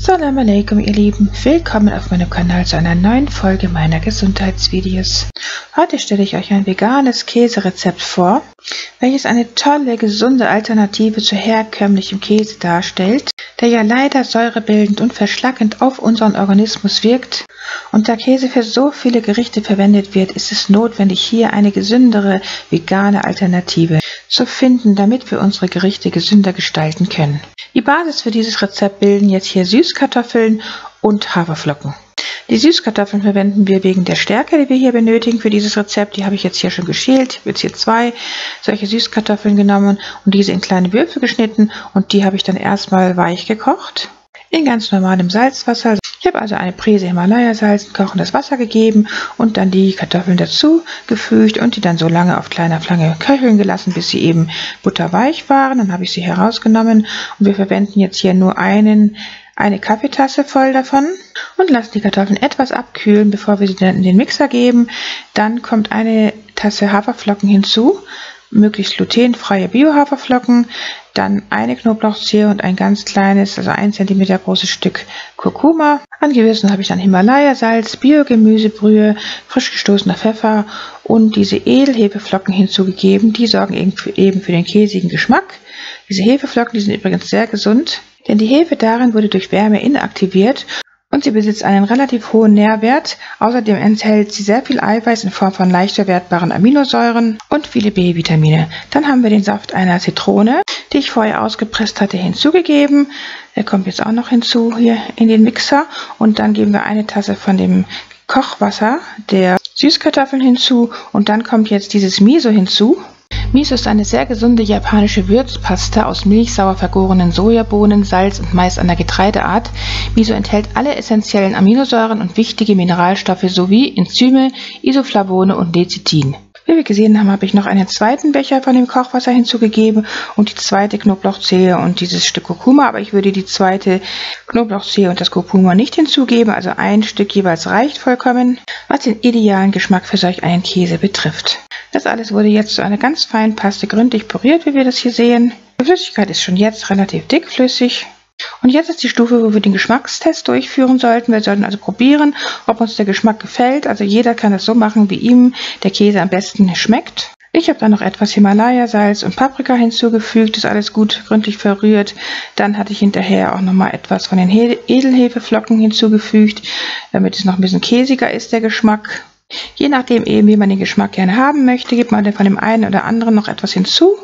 Assalamu alaikum, ihr Lieben, willkommen auf meinem Kanal zu einer neuen Folge meiner Gesundheitsvideos. Heute stelle ich euch ein veganes Käserezept vor, welches eine tolle, gesunde Alternative zu herkömmlichem Käse darstellt, der ja leider säurebildend und verschlackend auf unseren Organismus wirkt. Und da Käse für so viele Gerichte verwendet wird, ist es notwendig, hier eine gesündere, vegane Alternative zu finden, damit wir unsere Gerichte gesünder gestalten können. Die Basis für dieses Rezept bilden jetzt hier Süßkartoffeln und Haferflocken. Die Süßkartoffeln verwenden wir wegen der Stärke, die wir hier benötigen für dieses Rezept. Die habe ich jetzt hier schon geschält. Ich habe jetzt hier 2 solche Süßkartoffeln genommen und diese in kleine Würfel geschnitten und die habe ich dann erstmal weich gekocht in ganz normalem Salzwasser. Ich habe also eine Prise Himalaya-Salz in kochendes Wasser gegeben und dann die Kartoffeln dazu gefügt und die dann so lange auf kleiner Flamme köcheln gelassen, bis sie eben butterweich waren. Dann habe ich sie herausgenommen und wir verwenden jetzt hier nur eine Kaffeetasse voll davon und lassen die Kartoffeln etwas abkühlen, bevor wir sie dann in den Mixer geben. Dann kommt eine Tasse Haferflocken hinzu, möglichst glutenfreie Bio-Haferflocken, dann eine Knoblauchzehe und ein ganz kleines, also 1 cm großes Stück Kurkuma. An Gewürzen habe ich dann Himalaya-Salz, Bio-Gemüsebrühe, frisch gestoßener Pfeffer und diese Edelhefeflocken hinzugegeben. Die sorgen eben für den käsigen Geschmack. Diese Hefeflocken, die sind übrigens sehr gesund, denn die Hefe darin wurde durch Wärme inaktiviert und sie besitzt einen relativ hohen Nährwert. Außerdem enthält sie sehr viel Eiweiß in Form von leicht verwertbaren Aminosäuren und viele B-Vitamine. Dann haben wir den Saft einer Zitrone, die ich vorher ausgepresst hatte, hinzugegeben. Der kommt jetzt auch noch hinzu hier in den Mixer. Und dann geben wir eine Tasse von dem Kochwasser der Süßkartoffeln hinzu. Und dann kommt jetzt dieses Miso hinzu. Miso ist eine sehr gesunde japanische Würzpaste aus milchsauer vergorenen Sojabohnen, Salz und Mais einer Getreideart. Miso enthält alle essentiellen Aminosäuren und wichtige Mineralstoffe sowie Enzyme, Isoflavone und Lecithin. Wie wir gesehen haben, habe ich noch einen zweiten Becher von dem Kochwasser hinzugegeben und die zweite Knoblauchzehe und dieses Stück Kurkuma, aber ich würde die zweite Knoblauchzehe und das Kurkuma nicht hinzugeben, also ein Stück jeweils reicht vollkommen, was den idealen Geschmack für solch einen Käse betrifft. Das alles wurde jetzt zu einer ganz feinen Paste gründlich püriert, wie wir das hier sehen. Die Flüssigkeit ist schon jetzt relativ dickflüssig. Und jetzt ist die Stufe, wo wir den Geschmackstest durchführen sollten. Wir sollten also probieren, ob uns der Geschmack gefällt. Also jeder kann das so machen, wie ihm der Käse am besten schmeckt. Ich habe dann noch etwas Himalaya-Salz und Paprika hinzugefügt, das alles gut gründlich verrührt. Dann hatte ich hinterher auch nochmal etwas von den Edelhefeflocken hinzugefügt, damit es noch ein bisschen käsiger ist, der Geschmack. Je nachdem eben, wie man den Geschmack gerne haben möchte, gibt man von dem einen oder anderen noch etwas hinzu,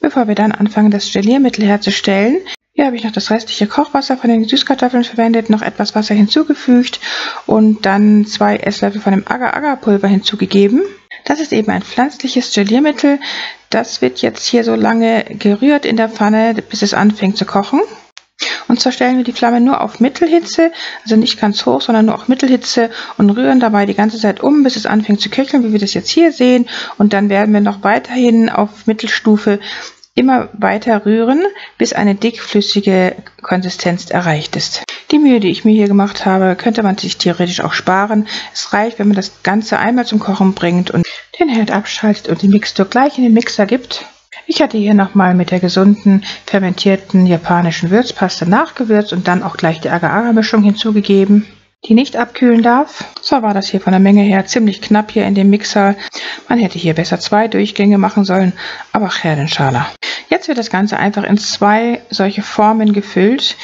bevor wir dann anfangen, das Geliermittel herzustellen. Hier habe ich noch das restliche Kochwasser von den Süßkartoffeln verwendet, noch etwas Wasser hinzugefügt und dann 2 Esslöffel von dem Agar-Agar-Pulver hinzugegeben. Das ist eben ein pflanzliches Geliermittel. Das wird jetzt hier so lange gerührt in der Pfanne, bis es anfängt zu kochen. Und zwar stellen wir die Flamme nur auf Mittelhitze, also nicht ganz hoch, sondern nur auf Mittelhitze und rühren dabei die ganze Zeit um, bis es anfängt zu köcheln, wie wir das jetzt hier sehen. Und dann werden wir noch weiterhin auf Mittelstufe immer weiter rühren, bis eine dickflüssige Konsistenz erreicht ist. Die Mühe, die ich mir hier gemacht habe, könnte man sich theoretisch auch sparen. Es reicht, wenn man das Ganze einmal zum Kochen bringt und den Herd abschaltet und die Mixtur gleich in den Mixer gibt. Ich hatte hier nochmal mit der gesunden, fermentierten japanischen Würzpaste nachgewürzt und dann auch gleich die Agar-Agar-Mischung hinzugegeben, die nicht abkühlen darf. Zwar war das hier von der Menge her ziemlich knapp hier in dem Mixer. Man hätte hier besser 2 Durchgänge machen sollen, aber Khair inshallah. Jetzt wird das Ganze einfach in 2 solche Formen gefüllt,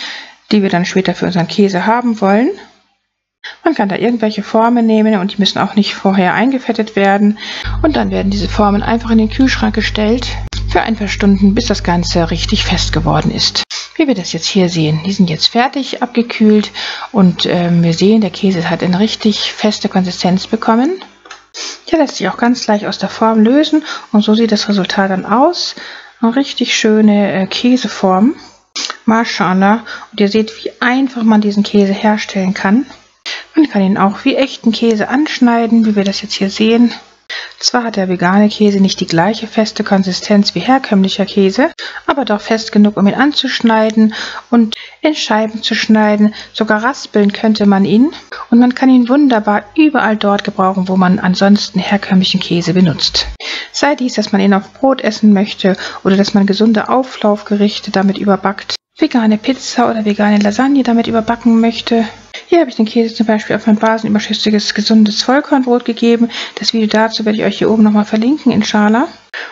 die wir dann später für unseren Käse haben wollen. Man kann da irgendwelche Formen nehmen und die müssen auch nicht vorher eingefettet werden. Und dann werden diese Formen einfach in den Kühlschrank gestellt für ein paar Stunden, bis das Ganze richtig fest geworden ist. Wie wir das jetzt hier sehen, die sind jetzt fertig abgekühlt und wir sehen, der Käse hat eine richtig feste Konsistenz bekommen. Der lässt sich auch ganz leicht aus der Form lösen und so sieht das Resultat dann aus. Eine richtig schöne Käseform. Mashallah. Und ihr seht, wie einfach man diesen Käse herstellen kann. Man kann ihn auch wie echten Käse anschneiden, wie wir das jetzt hier sehen. Zwar hat der vegane Käse nicht die gleiche feste Konsistenz wie herkömmlicher Käse, aber doch fest genug, um ihn anzuschneiden und in Scheiben zu schneiden. Sogar raspeln könnte man ihn und man kann ihn wunderbar überall dort gebrauchen, wo man ansonsten herkömmlichen Käse benutzt. Sei dies, dass man ihn auf Brot essen möchte oder dass man gesunde Auflaufgerichte damit überbackt. vegane Pizza oder vegane Lasagne damit überbacken möchte. Hier habe ich den Käse zum Beispiel auf ein basenüberschüssiges, gesundes Vollkornbrot gegeben. Das Video dazu werde ich euch hier oben nochmal verlinken, inshallah.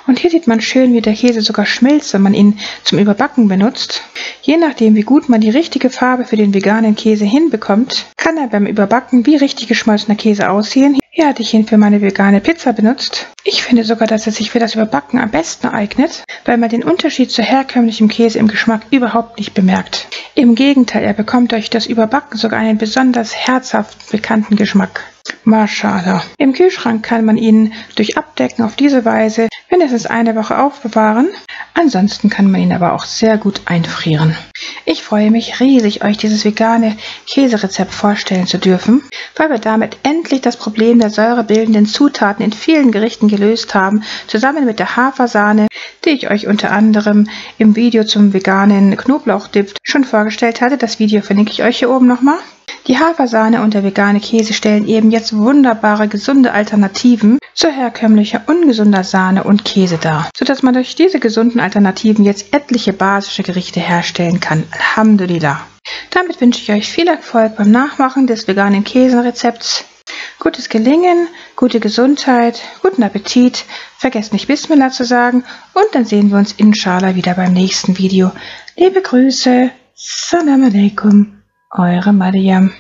Und hier sieht man schön, wie der Käse sogar schmilzt, wenn man ihn zum Überbacken benutzt. Je nachdem, wie gut man die richtige Farbe für den veganen Käse hinbekommt, kann er beim Überbacken wie richtig geschmolzener Käse aussehen. Hier hatte ich ihn für meine vegane Pizza benutzt. Ich finde sogar, dass er sich für das Überbacken am besten eignet, weil man den Unterschied zu herkömmlichem Käse im Geschmack überhaupt nicht bemerkt. Im Gegenteil, er bekommt durch das Überbacken sogar einen besonders herzhaft bekannten Geschmack. Mashallah. Im Kühlschrank kann man ihn durch Abdecken auf diese Weise mindestens eine Woche aufbewahren. Ansonsten kann man ihn aber auch sehr gut einfrieren. Ich freue mich riesig, euch dieses vegane Käserezept vorstellen zu dürfen, weil wir damit endlich das Problem der säurebildenden Zutaten in vielen Gerichten gelöst haben, zusammen mit der Hafersahne, die ich euch unter anderem im Video zum veganen Knoblauchdip schon vorgestellt hatte. Das Video verlinke ich euch hier oben nochmal. Die Hafersahne und der vegane Käse stellen eben jetzt wunderbare, gesunde Alternativen zu herkömmlicher, ungesunder Sahne und Käse dar, sodass man durch diese gesunden Alternativen jetzt etliche basische Gerichte herstellen kann. Alhamdulillah. Damit wünsche ich euch viel Erfolg beim Nachmachen des veganen Käserezepts. Gutes Gelingen, gute Gesundheit, guten Appetit, vergesst nicht Bismillah zu sagen und dann sehen wir uns inshallah wieder beim nächsten Video. Liebe Grüße, Salam alaikum. Eure Mariam.